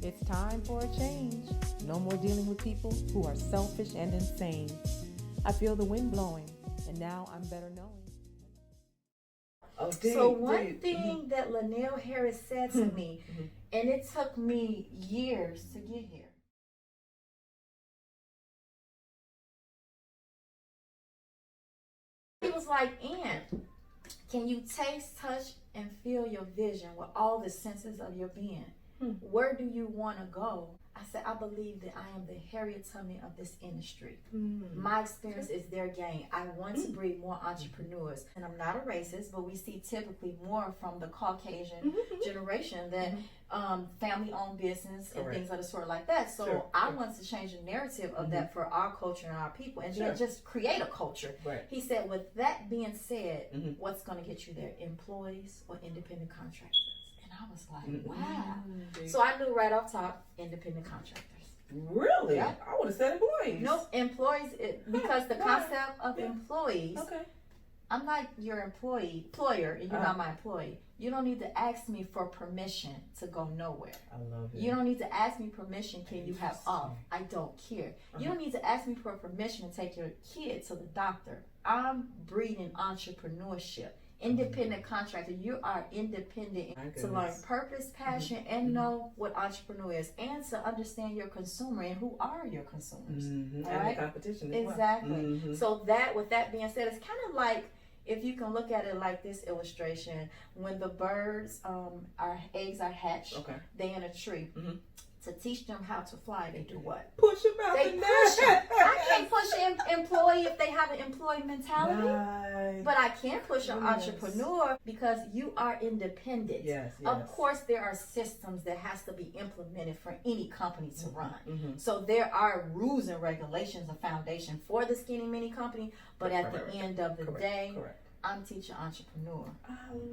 It's time for a change. No more dealing with people who are selfish and insane. I feel the wind blowing, and now I'm better knowing. So one thing that Lynell Harris said to me, and it took me years to get here. He was like, Ann, can you taste, touch, and feel your vision with all the senses of your being? Where do you want to go? I said, I believe that I am the Harriet Tubman of this industry. My experience is their gain. I want to breed more entrepreneurs. And I'm not a racist, but we see typically more from the Caucasian generation that family-owned business and things of the sort like that. So I want to change the narrative of that for our culture and our people, and then just create a culture. He said, with that being said, what's going to get you there? Employees or independent contractors? I was like, wow. So I knew right off top, independent contractors. Really? Yeah. I would have said employees. No, employees, because the concept of employees, I'm not your employer, and you're not my employee. You don't need to ask me for permission to go nowhere. I love it. You don't need to ask me permission, can you have off? I don't care. You don't need to ask me for permission to take your kid to the doctor. I'm breeding entrepreneurship. Independent contractor, you are independent to learn purpose, passion, and know what entrepreneur is, and to understand your consumer and who are your consumers. And the competition as well. So that, with that being said, it's kind of like, if you can look at it like this illustration, when the birds, our eggs are hatched, they in a tree. To teach them how to fly, they do what? Push them out the nest. I can't push an employee if they have an employee mentality. But I can push an entrepreneur because you are independent. Of course, there are systems that has to be implemented for any company to run. So there are rules and regulations, a foundation for the Skinny Minnie Company. But at the end of the day, I'm teaching entrepreneur.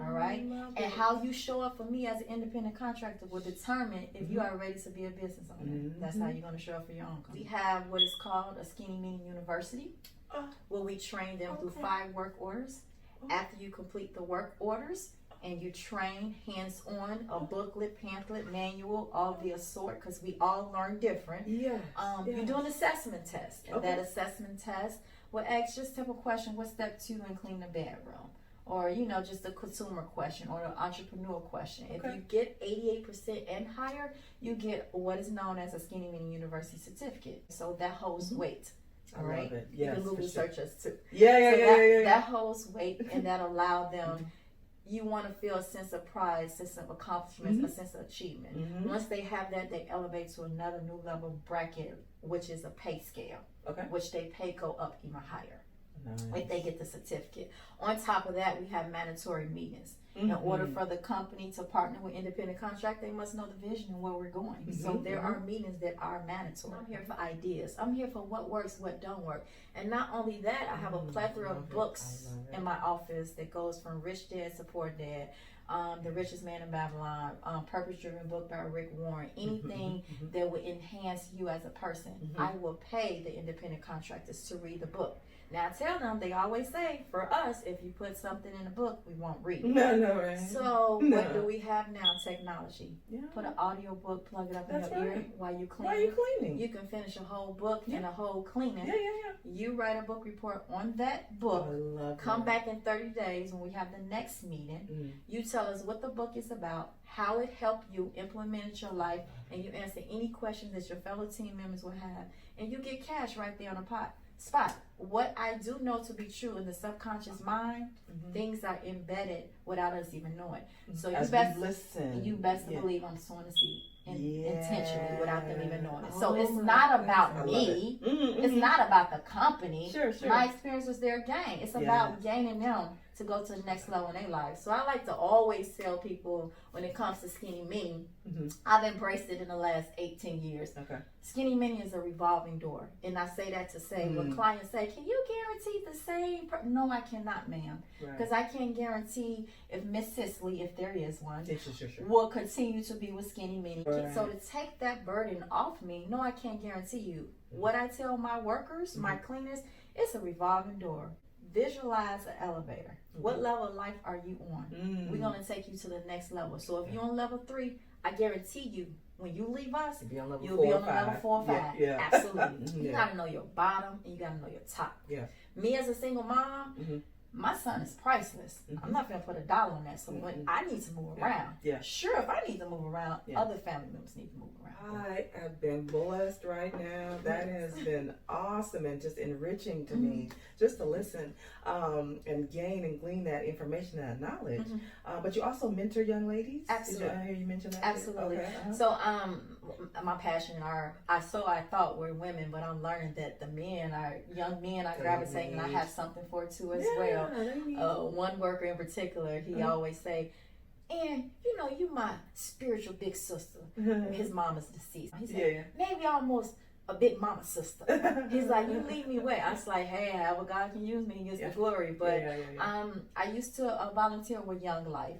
All right? And how you show up for me as an independent contractor will determine if you are ready to be a business owner. That's how you're going to show up for your own company. We have what is called a Skinny Minnie University, where we train them through 5 work orders. After you complete the work orders, and you train hands-on, a booklet, pamphlet, manual, all the sort, because we all learn different. You do an assessment test, and that assessment test will ask just simple question, what's step 2 in cleaning the bedroom? Or, you know, just a consumer question or an entrepreneur question. If you get 88% and higher, you get what is known as a Skinny Minnie University certificate. So that holds weight. All right? You can Google search us too. That holds weight, and that allow them, you want to feel a sense of pride, sense of accomplishment, a sense of achievement. Once they have that, they elevate to another new level bracket, which is a pay scale, which they pay go up even higher if they get the certificate. On top of that, we have mandatory meetings. In order for the company to partner with independent contract, they must know the vision and where we're going. So there are meetings that are mandatory. I'm here for ideas. I'm here for what works, what don't work. And not only that, I have a plethora of books in my office that goes from Rich Dad to Poor Dad, The Richest Man in Babylon, Purpose Driven book by Rick Warren, anything that would enhance you as a person. I will pay the independent contractors to read the book. Now, I tell them, they always say, for us, if you put something in a book, we won't read it. So, what do we have now? Technology. Put an audio book, plug it up in your ear while you clean. You can finish a whole book in a whole cleaning. You write a book report on that book. Come back in 30 days when we have the next meeting. You tell us what the book is about, how it helped you implement your life, and you answer any questions that your fellow team members will have, and you get cash right there on the spot. What I do know to be true in the subconscious mind, things are embedded without us even knowing. So you best believe I'm sowing a seed intentionally without them even knowing it. So it's not about me. It's not about the company. My experience was their gain. It's about gaining them to go to the next level in their life. So I like to always tell people when it comes to Skinny Minnie, I've embraced it in the last 18 years. Skinny Minnie is a revolving door. And I say that to say, when clients say, can you guarantee the same? No, I cannot, ma'am. Because I can't guarantee if Miss Cicely, if there is one, will continue to be with Skinny Minnie. So to take that burden off me, no, I can't guarantee you. What I tell my workers, my cleaners, it's a revolving door. Visualize an elevator. What level of life are you on? We're going to take you to the next level. So if you're on level 3, I guarantee you, when you leave us, you'll be on level 4 or 5. Yeah. Absolutely. You gotta know your bottom and you gotta know your top. Yeah. Me as a single mom, my son is priceless. I'm not gonna put a dollar on that. So when I need to move around, sure, if I need to move around, other family members need to move around. I have been blessed right now. That has been awesome and just enriching to me, just to listen and gain and glean that information and that knowledge. But you also mentor young ladies? Absolutely. Did I hear you mention that? Absolutely. Okay. So my passion I thought were women, but I'm learning that the men are young men are gravitating, and I have something for it too as well. One worker in particular, he always say, and you know, you my spiritual big sister. His mom is deceased. He said, maybe almost a big mama sister. He's like, you leave me away. I was like, hey, however God can use me, he gets the glory. But I used to volunteer with Young Life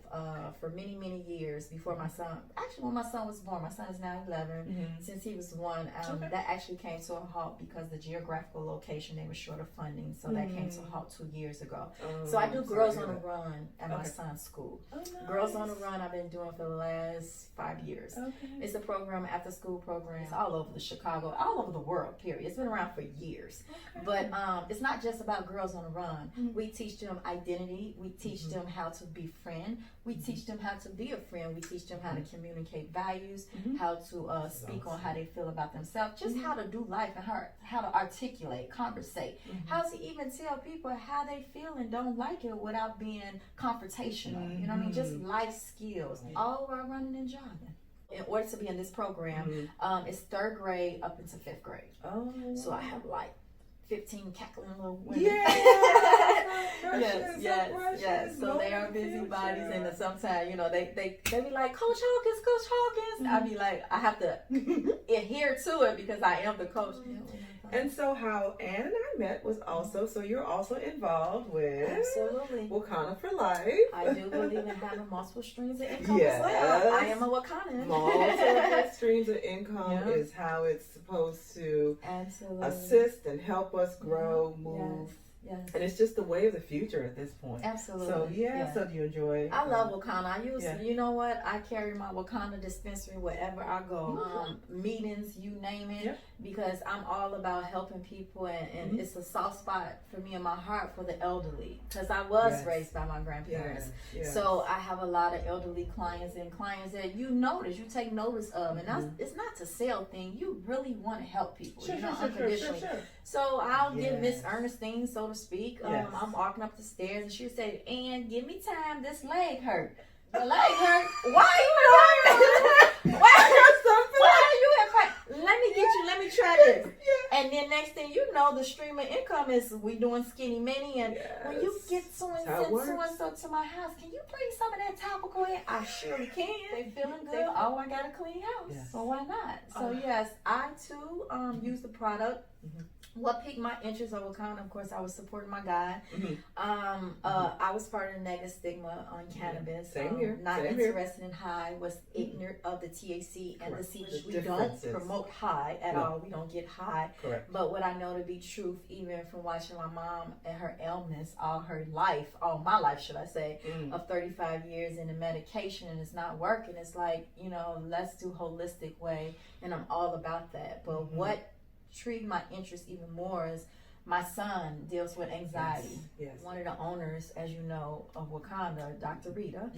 for many, many years before my son. Actually, when my son was born, my son is now 11. Since he was 1, that actually came to a halt because the geographical location, they were short of funding. So that came to a halt 2 years ago. So I do Girls on the Run at my son's school. Nice. Girls on the Run I've been doing for the last 5 years. It's a program, after school program. It's all over the Chicago, all over the world, period. It's been around for years. But it's not just about Girls on the Run. We teach them identity. We teach them how to befriend. We teach them how to be a friend. We teach them how to communicate values, how to speak on how they feel about themselves, just how to do life and how to articulate, conversate, how to even tell people how they feel and don't like it without being confrontational. You know what I mean? Just life skills, all while running and jogging. In order to be in this program, it's 3rd grade up into 5th grade. So I have like 15 cackling little women. Yes. So they are busybodies, and sometimes, you know, they be like, Coach Hawkins. I be like, I have to adhere to it because I am the coach. And so how Ann and I met was also, so you're also involved with Wakanda for Life. I do believe in having multiple streams of income as well. I am a Wakandan. Multiple streams of income is how it's supposed to assist and help us grow, move. Yes. And it's just the way of the future at this point. Absolutely. So so do you enjoy? I love Wakanda. I use, you know what? I carry my Wakanda dispensary wherever I go. Meetings, you name it, because I'm all about helping people, and it's a soft spot for me in my heart for the elderly, because I was raised by my grandparents. So I have a lot of elderly clients and clients that you take notice of, and it's not to sell thing. You really want to help people, unconditionally. So I'll give Miss Ernestine, so to speak. I'm walking up the stairs and she'll say, Ann, give me time, this leg hurt. The leg hurt? Why are you hurt? Why are you hurt? Let me try this. And then next thing you know, the stream of income is we doing Skinny Minnie, and when you get so and so to my house, can you bring some of that topical in? I surely can. They feeling good. Oh, I got a clean house. So why not? So yes, I too use the product. What piqued my interest of Wakanda, of course, I was supporting my guy. I was part of the negative stigma on cannabis. Same here. Not interested in high, was ignorant of the THC and the CBD. We don't promote high at all. We don't get high. But what I know to be truth, even from watching my mom and her ailments all my life, should I say, of 35 years in the medication, and it's not working. It's like, let's do holistic way, and I'm all about that. But what intrigued my interest even more is my son deals with anxiety. One of the owners, as you know, of Wakanda, Dr. Rita,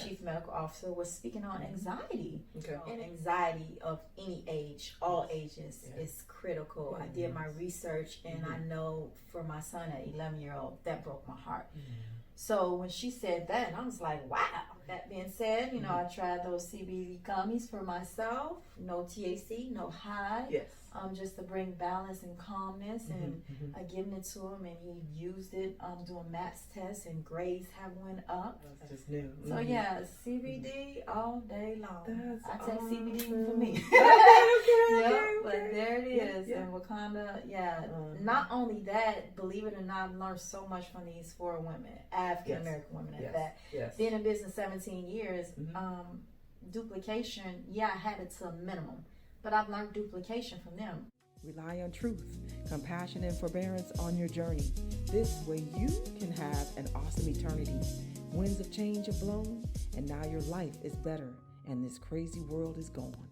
Chief Medical Officer, was speaking on anxiety. And anxiety of any age, all ages, is critical. I did my research, and I know for my son at 11-year-old, that broke my heart. So when she said that, I was like, wow. That being said, I tried those CBD gummies for myself. No THC, no high. Just to bring balance and calmness, and I given it to him, and he used it doing MAPS tests, and grades have went up. That's just new. So CBD all day long. I take CBD for me. But there it is. And Wakanda, not only that, believe it or not, I've learned so much from these 4 women, African American women at that. Been in business 17 years. Duplication, I had it to a minimum, but I've learned duplication from them. Rely on truth, compassion, and forbearance on your journey. This way you can have an awesome eternity. Winds of change have blown, and now your life is better and this crazy world is gone.